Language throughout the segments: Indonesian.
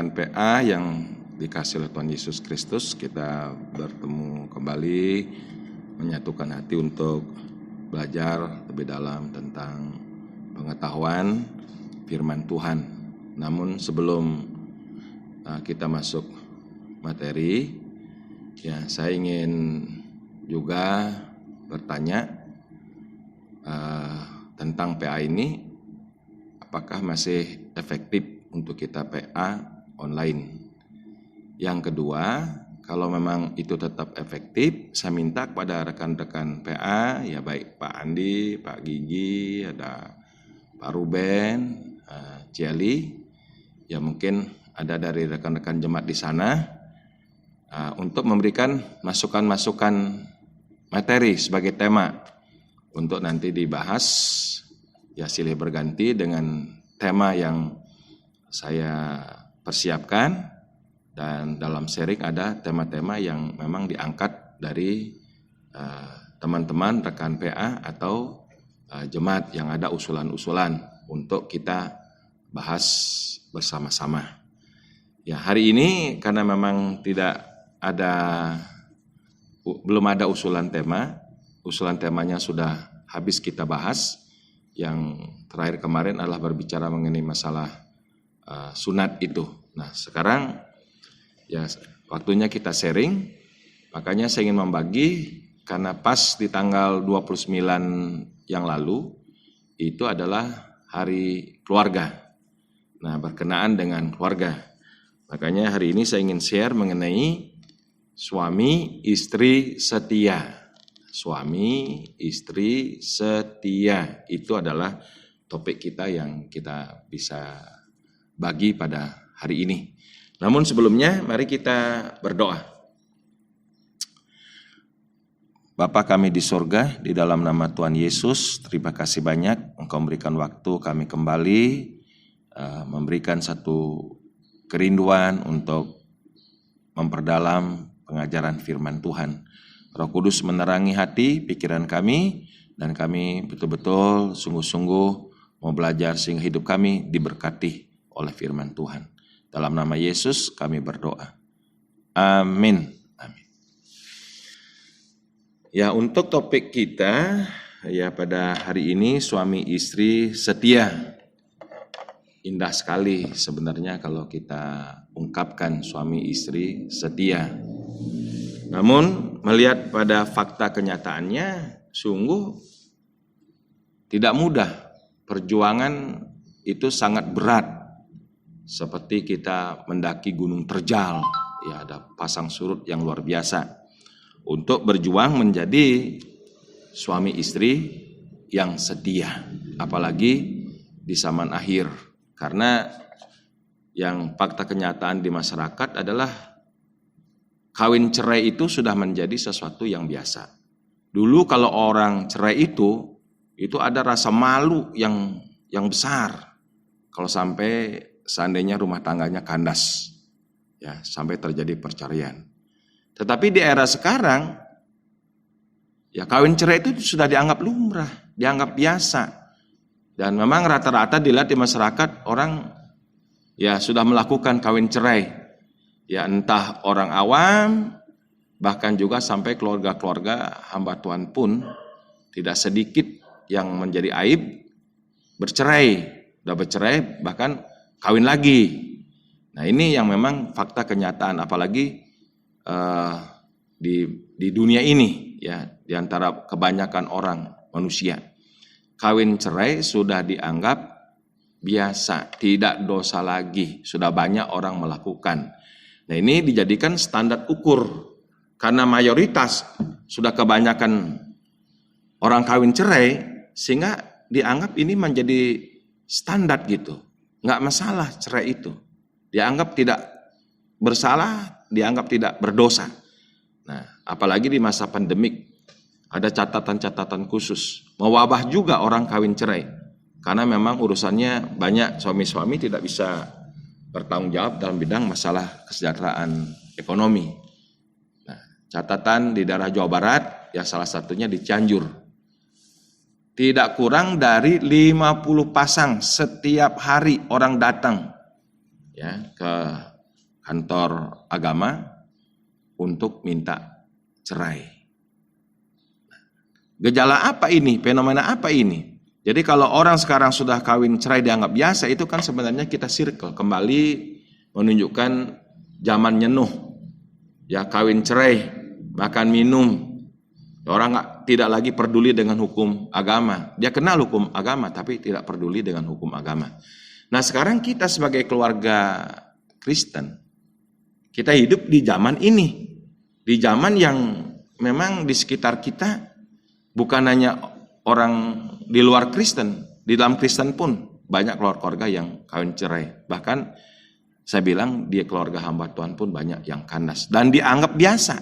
rekan PA yang dikasih oleh Tuhan Yesus Kristus, kita bertemu kembali menyatukan hati untuk belajar lebih dalam tentang pengetahuan firman Tuhan. Namun sebelum kita masuk materi, ya saya ingin juga bertanya tentang PA ini, apakah masih efektif untuk kita PA online. Yang kedua, kalau memang itu tetap efektif, saya minta kepada rekan-rekan PA, ya baik Pak Andi, Pak Gigi, ada Pak Ruben, Ciali, ya mungkin ada dari rekan-rekan jemaat di sana, untuk memberikan masukan-masukan materi sebagai tema untuk nanti dibahas, ya silih berganti dengan tema yang saya persiapkan. Dan dalam sharing ada tema-tema yang memang diangkat dari teman-teman rekan PA atau jemaat yang ada usulan-usulan untuk kita bahas bersama-sama. Ya, hari ini karena memang belum ada usulan temanya sudah habis kita bahas. Yang terakhir kemarin adalah berbicara mengenai masalah sunat itu. Nah, sekarang ya waktunya kita sharing, makanya saya ingin membagi karena pas di tanggal 29 yang lalu itu adalah hari keluarga. Nah, berkenaan dengan keluarga. Makanya hari ini saya ingin share mengenai suami istri setia. Suami istri setia itu adalah topik kita yang kita bisa bagi pada hari ini. Namun sebelumnya mari kita berdoa. Bapa kami di sorga, di dalam nama Tuhan Yesus, terima kasih banyak Engkau memberikan waktu kami kembali, memberikan satu kerinduan untuk memperdalam pengajaran firman Tuhan. Roh Kudus menerangi hati, pikiran kami, dan kami betul-betul sungguh-sungguh mau belajar sehingga hidup kami diberkati oleh firman Tuhan. Dalam nama Yesus kami berdoa. Amin. Amin. Ya, untuk topik kita ya pada hari ini suami istri setia. Indah sekali sebenarnya kalau kita ungkapkan suami istri setia. Namun melihat pada fakta kenyataannya sungguh tidak mudah. Perjuangan itu sangat berat. Seperti kita mendaki Gunung Terjal, ya ada pasang surut yang luar biasa untuk berjuang menjadi suami istri yang setia, apalagi di zaman akhir. Karena yang fakta kenyataan di masyarakat adalah kawin cerai itu sudah menjadi sesuatu yang biasa. Dulu kalau orang cerai itu ada rasa malu yang besar kalau sampai seandainya rumah tangganya kandas, ya sampai terjadi perceraian. Tetapi di era sekarang, ya kawin cerai itu sudah dianggap lumrah, dianggap biasa. Dan memang rata-rata dilihat di masyarakat orang ya sudah melakukan kawin cerai. Ya entah orang awam, bahkan juga sampai keluarga-keluarga hamba Tuhan pun tidak sedikit yang menjadi aib bercerai, udah bercerai bahkan kawin lagi. Nah ini yang memang fakta kenyataan, apalagi di dunia ini, ya di antara kebanyakan orang manusia. Kawin cerai sudah dianggap biasa, tidak dosa lagi, sudah banyak orang melakukan. Nah ini dijadikan standar ukur, karena mayoritas sudah kebanyakan orang kawin cerai, sehingga dianggap ini menjadi standar gitu. Nggak masalah cerai itu, dianggap tidak bersalah, dianggap tidak berdosa. Nah, apalagi di masa pandemik ada catatan-catatan khusus, mewabah juga orang kawin cerai, karena memang urusannya banyak, suami-suami tidak bisa bertanggung jawab dalam bidang masalah kesejahteraan ekonomi. Nah, catatan di daerah Jawa Barat, ya salah satunya di Cianjur, tidak kurang dari 50 pasang setiap hari orang datang ya ke kantor agama untuk minta cerai. Gejala apa ini? Fenomena apa ini? Jadi kalau orang sekarang sudah kawin cerai dianggap biasa, itu kan sebenarnya kita circle, kembali menunjukkan zaman nyenuh. Ya, kawin cerai, makan minum. Orang tidak lagi peduli dengan hukum agama. Dia kenal hukum agama tapi tidak peduli dengan hukum agama. Nah, sekarang kita sebagai keluarga Kristen, kita hidup di zaman ini. Di zaman yang memang di sekitar kita bukan hanya orang di luar Kristen, di dalam Kristen pun banyak keluarga yang kawin cerai. Bahkan saya bilang di keluarga hamba Tuhan pun banyak yang kandas dan dianggap biasa.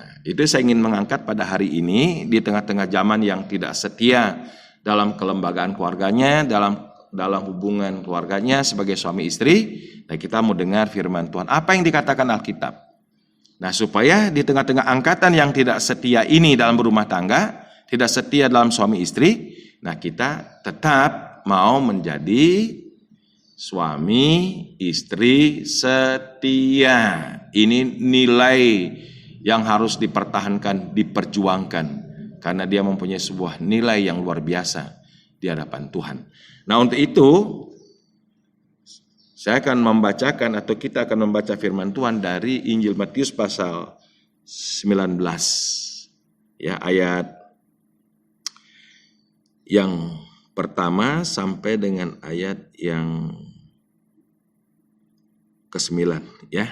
Nah, itu saya ingin mengangkat pada hari ini di tengah-tengah zaman yang tidak setia dalam kelembagaan keluarganya, dalam hubungan keluarganya sebagai suami istri. Nah, kita mau dengar firman Tuhan. Apa yang dikatakan Alkitab? Nah, supaya di tengah-tengah angkatan yang tidak setia ini dalam berumah tangga, tidak setia dalam suami istri, nah kita tetap mau menjadi suami istri setia. Ini nilai yang harus dipertahankan, diperjuangkan, karena dia mempunyai sebuah nilai yang luar biasa di hadapan Tuhan. Nah, untuk itu saya akan membacakan atau kita akan membaca firman Tuhan dari Injil Matius pasal 19 ya, ayat yang pertama sampai dengan ayat yang ke-9 ya.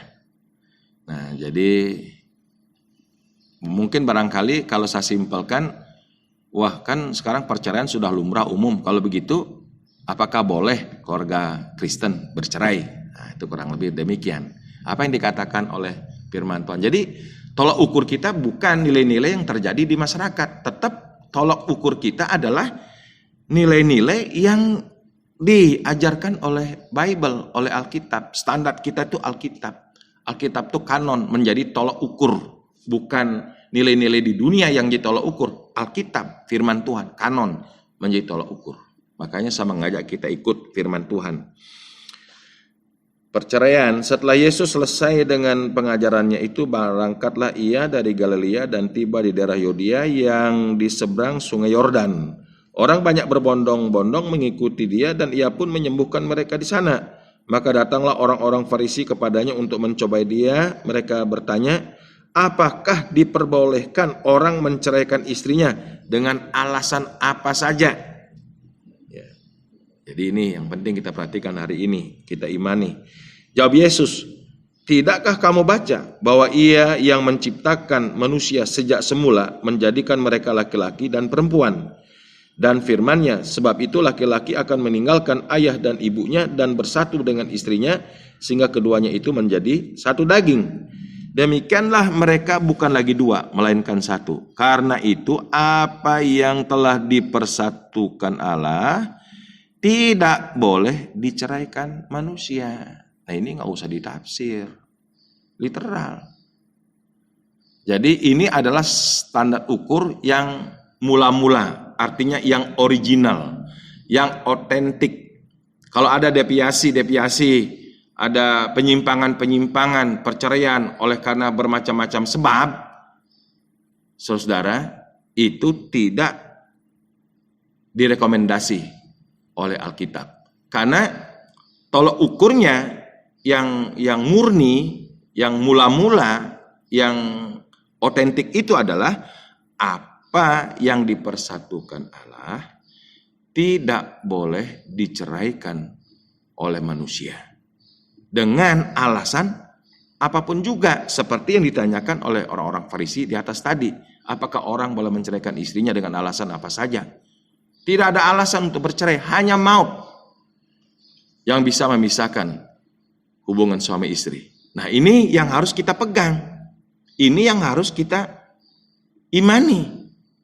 Nah, jadi mungkin barangkali kalau saya simpelkan, wah kan sekarang perceraian sudah lumrah umum. Kalau begitu, apakah boleh keluarga Kristen bercerai? Nah, itu kurang lebih demikian. Apa yang dikatakan oleh firman Tuhan. Jadi tolak ukur kita bukan nilai-nilai yang terjadi di masyarakat. Tetap tolak ukur kita adalah nilai-nilai yang diajarkan oleh Bible, oleh Alkitab. Standar kita itu Alkitab. Alkitab itu kanon, menjadi tolak ukur. Bukan nilai-nilai di dunia yang ditolak ukur. Alkitab, firman Tuhan, kanon, menjadi tolak ukur. Makanya saya mengajak kita ikut firman Tuhan. Perceraian, setelah Yesus selesai dengan pengajarannya itu, berangkatlah ia dari Galilea dan tiba di daerah Yudea yang di seberang sungai Yordan. Orang banyak berbondong-bondong mengikuti dia dan ia pun menyembuhkan mereka di sana. Maka datanglah orang-orang Farisi kepadanya untuk mencobai dia. Mereka bertanya, apakah diperbolehkan orang menceraikan istrinya dengan alasan apa saja? Ya. Jadi ini yang penting kita perhatikan hari ini, kita imani. Jawab Yesus, tidakkah kamu baca bahwa ia yang menciptakan manusia sejak semula menjadikan mereka laki-laki dan perempuan? Dan firman-Nya, sebab itu laki-laki akan meninggalkan ayah dan ibunya dan bersatu dengan istrinya, sehingga keduanya itu menjadi satu daging. Demikianlah mereka bukan lagi dua, melainkan satu. Karena itu apa yang telah dipersatukan Allah tidak boleh diceraikan manusia. Nah, ini nggak usah ditafsir, literal. Jadi ini adalah standar ukur yang mula-mula. Artinya yang original, yang otentik. Kalau ada deviasi, ada penyimpangan, perceraian oleh karena bermacam-macam sebab, saudara, itu tidak direkomendasi oleh Alkitab. Karena tolak ukurnya yang murni, yang mula-mula, yang otentik itu adalah apa yang dipersatukan Allah tidak boleh diceraikan oleh manusia dengan alasan apapun juga, seperti yang ditanyakan oleh orang-orang Farisi di atas tadi. Apakah orang boleh menceraikan istrinya dengan alasan apa saja? Tidak ada alasan untuk bercerai, hanya maut yang bisa memisahkan hubungan suami istri. Nah, ini yang harus kita pegang, ini yang harus kita imani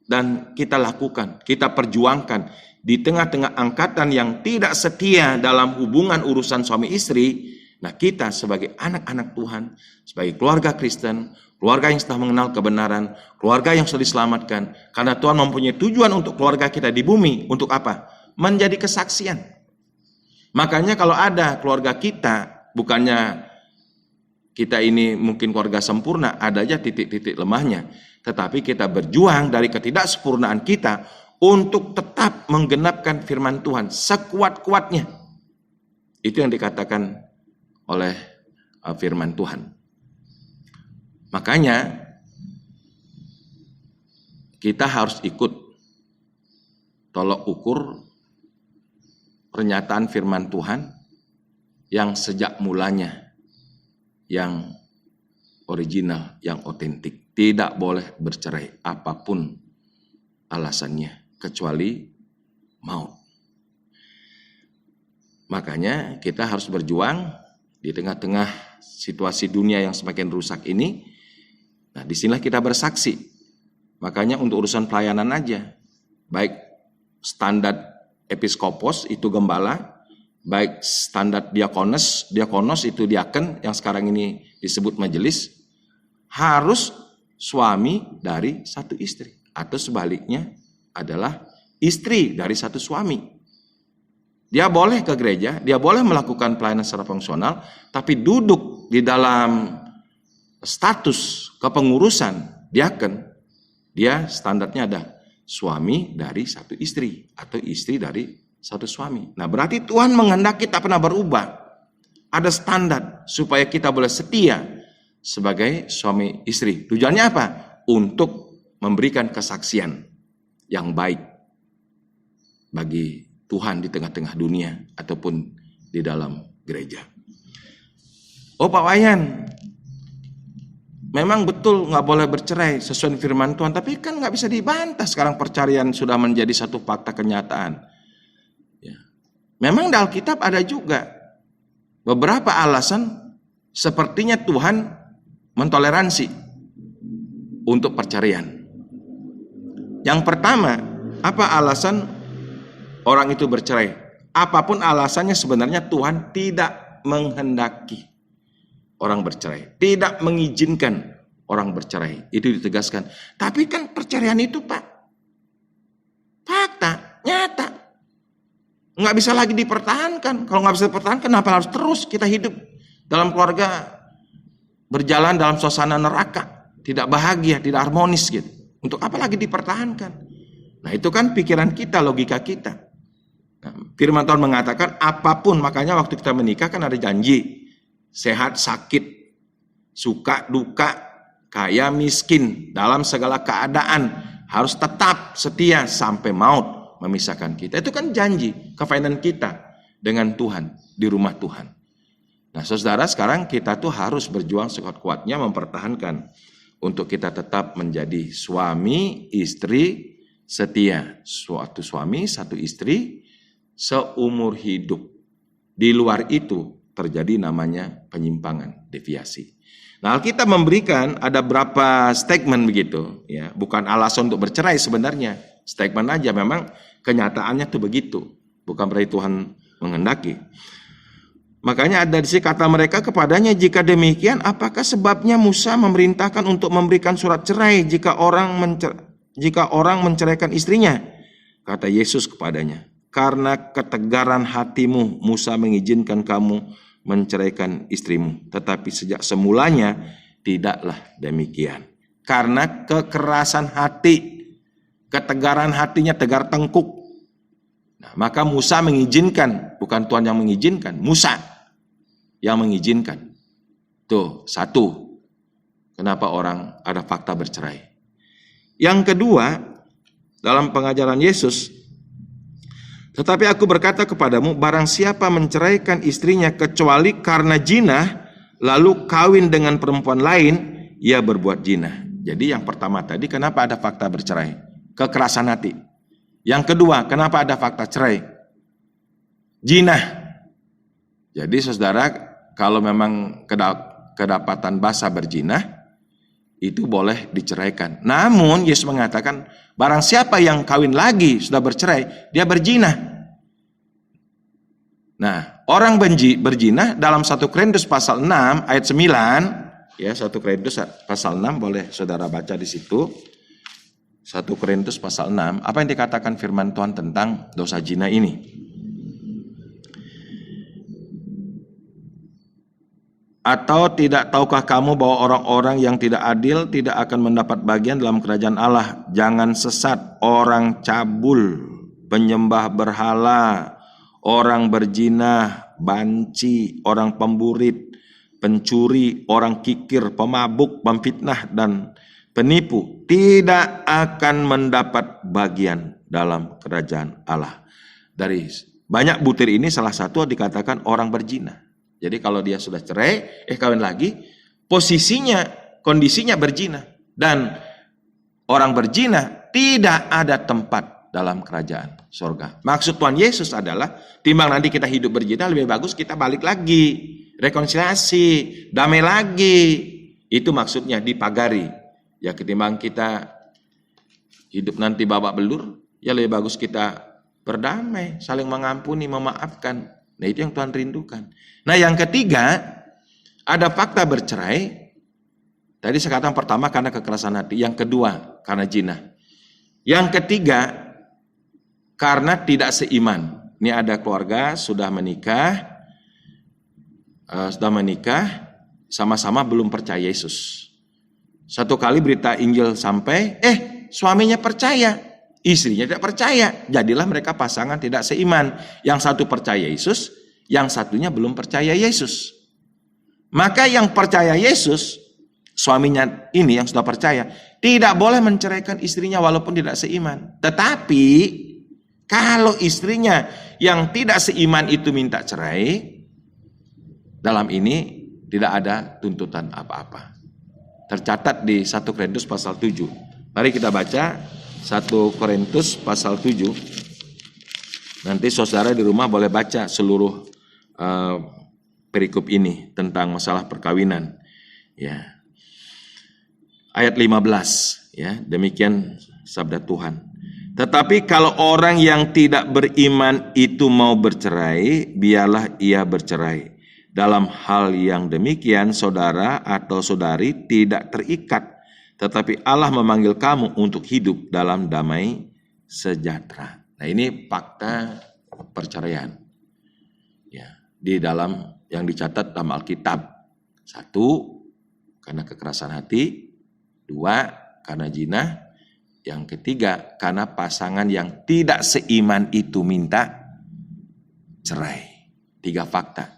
dan kita lakukan, kita perjuangkan di tengah-tengah angkatan yang tidak setia dalam hubungan urusan suami istri. Nah, kita sebagai anak-anak Tuhan, sebagai keluarga Kristen, keluarga yang sudah mengenal kebenaran, keluarga yang sudah diselamatkan, karena Tuhan mempunyai tujuan untuk keluarga kita di bumi. Untuk apa? Menjadi kesaksian. Makanya kalau ada keluarga kita bukannya Kita ini mungkin keluarga sempurna, ada aja titik-titik lemahnya. Tetapi kita berjuang dari ketidaksempurnaan kita untuk tetap menggenapkan firman Tuhan sekuat-kuatnya. Itu yang dikatakan oleh firman Tuhan. Makanya kita harus ikut tolok ukur pernyataan firman Tuhan yang sejak mulanya, yang original, yang otentik. Tidak boleh bercerai apapun alasannya, kecuali maut. Makanya kita harus berjuang di tengah-tengah situasi dunia yang semakin rusak ini. Nah, disinilah kita bersaksi. Makanya untuk urusan pelayanan aja, baik standar episkopos itu gembala, baik standar diakonos itu diaken yang sekarang ini disebut majelis, harus suami dari satu istri. Atau sebaliknya adalah istri dari satu suami. Dia boleh ke gereja, dia boleh melakukan pelayanan secara fungsional, tapi duduk di dalam status kepengurusan diaken, dia standarnya ada suami dari satu istri atau istri dari satu suami. Nah, berarti Tuhan menghendaki tak pernah berubah. Ada standar supaya kita boleh setia sebagai suami istri. Tujuannya apa? Untuk memberikan kesaksian yang baik bagi Tuhan di tengah-tengah dunia ataupun di dalam gereja. Oh Pak Wayan, memang betul nggak boleh bercerai sesuai firman Tuhan, tapi kan nggak bisa dibantah sekarang perceraian sudah menjadi satu fakta kenyataan. Ya. Memang di Alkitab ada juga beberapa alasan sepertinya Tuhan mentoleransi untuk perceraian. Yang pertama, apa alasan orang itu bercerai? Apapun alasannya sebenarnya Tuhan tidak menghendaki orang bercerai, tidak mengizinkan orang bercerai. Itu ditegaskan. Tapi kan perceraian itu Pak, fakta, nyata. Nggak bisa lagi dipertahankan. Kalau nggak bisa dipertahankan, kenapa harus terus kita hidup dalam keluarga berjalan dalam suasana neraka, tidak bahagia, tidak harmonis gitu. Untuk apa lagi dipertahankan? Nah itu kan pikiran kita, logika kita. Nah, firman Tuhan mengatakan apapun, makanya waktu kita menikah kan ada janji. Sehat, sakit, suka, duka, kaya, miskin, dalam segala keadaan harus tetap setia sampai maut memisahkan kita. Itu kan janji, kefaedan kita dengan Tuhan, di rumah Tuhan. Nah saudara, sekarang kita tuh harus berjuang sekuat-kuatnya mempertahankan untuk kita tetap menjadi suami, istri setia. Suatu suami, satu istri seumur hidup. Di luar itu terjadi namanya penyimpangan, deviasi. Nah, Alkitab memberikan ada berapa statement begitu, ya, bukan alasan untuk bercerai sebenarnya, statement aja, memang kenyataannya tuh begitu, bukan berarti Tuhan menghendaki. Makanya ada di sini kata mereka kepadanya, jika demikian, apakah sebabnya Musa memerintahkan untuk memberikan surat cerai jika orang menceraikan istrinya? Kata Yesus kepadanya, karena ketegaran hatimu Musa mengizinkan kamu menceraikan istrimu. Tetapi sejak semulanya tidaklah demikian. Karena kekerasan hati, ketegaran hatinya tegar tengkuk. Nah, maka Musa mengizinkan, bukan Tuhan yang mengizinkan, Musa yang mengizinkan. Tuh, satu. Kenapa orang ada fakta bercerai. Yang kedua, dalam pengajaran Yesus, tetapi aku berkata kepadamu, barang siapa menceraikan istrinya kecuali karena jinah, lalu kawin dengan perempuan lain, ia berbuat jinah. Jadi yang pertama tadi, kenapa ada fakta bercerai? Kekerasan hati. Yang kedua, kenapa ada fakta cerai? Jinah. Jadi saudara, kalau memang kedapatan basah berjinah, itu boleh diceraikan. Namun Yesus mengatakan, barang siapa yang kawin lagi sudah bercerai, dia berjinah. Nah, orang berjinah dalam 1 Korintus pasal 6 ayat 9, ya 1 Korintus pasal 6 boleh saudara baca di situ. 1 Korintus pasal 6, apa yang dikatakan firman Tuhan tentang dosa zina ini? Atau tidak tahukah kamu bahwa orang-orang yang tidak adil tidak akan mendapat bagian dalam kerajaan Allah? Jangan sesat, orang cabul, penyembah berhala, orang berzina, banci, orang pemburit, pencuri, orang kikir, pemabuk, pemfitnah, dan penipu tidak akan mendapat bagian dalam kerajaan Allah. Dari banyak butir ini salah satu dikatakan orang berzina. Jadi kalau dia sudah cerai, kawin lagi, kondisinya berzina. Dan orang berzina tidak ada tempat dalam kerajaan surga. Maksud Tuhan Yesus adalah, timbang nanti kita hidup berzina, lebih bagus kita balik lagi, rekonsiliasi, damai lagi. Itu maksudnya dipagari. Ya ketimbang kita hidup nanti babak belur, ya lebih bagus kita berdamai, saling mengampuni, memaafkan. Nah itu yang Tuhan rindukan. Nah yang ketiga, ada fakta bercerai. Tadi saya katakan pertama karena kekerasan hati, yang kedua karena zina. Yang ketiga karena tidak seiman. Ini ada keluarga sudah menikah, sama-sama belum percaya Yesus. Satu kali berita Injil sampai, suaminya percaya, istrinya tidak percaya. Jadilah mereka pasangan tidak seiman. Yang satu percaya Yesus, yang satunya belum percaya Yesus. Maka yang percaya Yesus, suaminya ini yang sudah percaya, tidak boleh menceraikan istrinya walaupun tidak seiman. Tetapi kalau istrinya yang tidak seiman itu minta cerai, dalam ini tidak ada tuntutan apa-apa. Tercatat di 1 Korintus pasal 7. Mari kita baca 1 Korintus pasal 7. Nanti saudara di rumah boleh baca seluruh perikop ini tentang masalah perkawinan. Ya. Ayat 15, ya, demikian sabda Tuhan. Tetapi kalau orang yang tidak beriman itu mau bercerai, biarlah ia bercerai. Dalam hal yang demikian, saudara atau saudari tidak terikat, tetapi Allah memanggil kamu untuk hidup dalam damai sejahtera. Nah ini fakta perceraian. Ya, di dalam yang dicatat dalam Alkitab. 1, karena kekerasan hati. 2, karena zina. Yang ketiga, karena pasangan yang tidak seiman itu minta cerai. 3 fakta.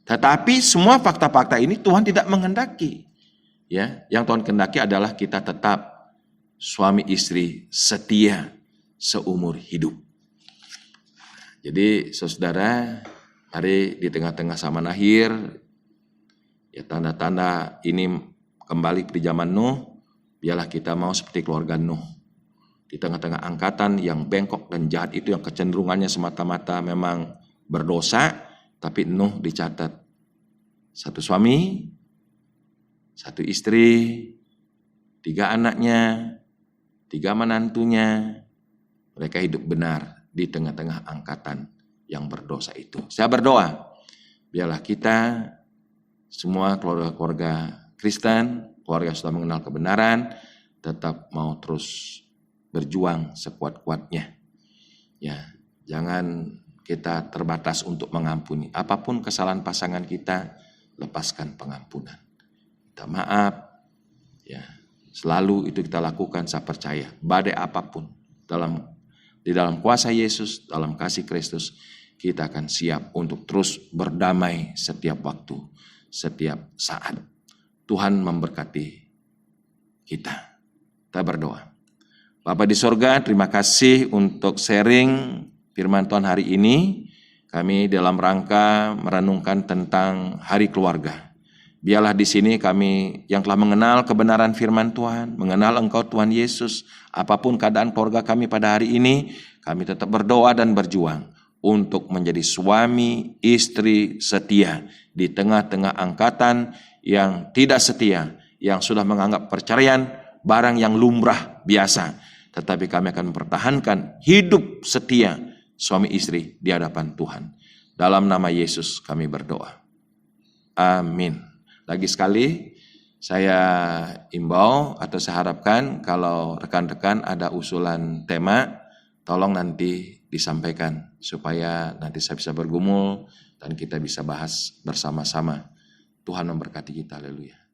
Tetapi semua fakta-fakta ini Tuhan tidak menghendaki. Ya, yang Tuhan kehendaki adalah kita tetap suami istri setia seumur hidup. Jadi saudara, mari di tengah-tengah zaman akhir, ya tanda-tanda ini kembali di zaman Nuh, biarlah kita mau seperti keluarga Nuh. Di tengah-tengah angkatan yang bengkok dan jahat itu, yang kecenderungannya semata-mata memang berdosa, tapi Nuh dicatat 1 suami, 1 istri, 3 anaknya, 3 menantunya. Mereka hidup benar di tengah-tengah angkatan yang berdosa itu. Saya berdoa, biarlah kita semua keluarga-keluarga Kristen, keluarga yang sudah mengenal kebenaran, tetap mau terus berjuang sekuat-kuatnya. Ya, jangan kita terbatas untuk mengampuni. Apapun kesalahan pasangan kita, lepaskan pengampunan. Minta maaf, ya. Selalu itu kita lakukan, saya percaya. Badai apapun, di dalam kuasa Yesus, dalam kasih Kristus, kita akan siap untuk terus berdamai setiap waktu, setiap saat. Tuhan memberkati kita. Kita berdoa. Bapa di sorga, terima kasih untuk sharing firman Tuhan hari ini. Kami dalam rangka merenungkan tentang hari keluarga. Biarlah di sini kami yang telah mengenal kebenaran firman Tuhan, mengenal Engkau Tuhan Yesus, apapun keadaan keluarga kami pada hari ini, kami tetap berdoa dan berjuang untuk menjadi suami istri setia di tengah-tengah angkatan yang tidak setia, yang sudah menganggap perceraian barang yang lumrah biasa. Tetapi kami akan mempertahankan hidup setia suami istri di hadapan Tuhan. Dalam nama Yesus kami berdoa. Amin. Lagi sekali saya imbau atau saya harapkan kalau rekan-rekan ada usulan tema, tolong nanti disampaikan supaya nanti saya bisa bergumul dan kita bisa bahas bersama-sama Tuhan memberkati kita, haleluya.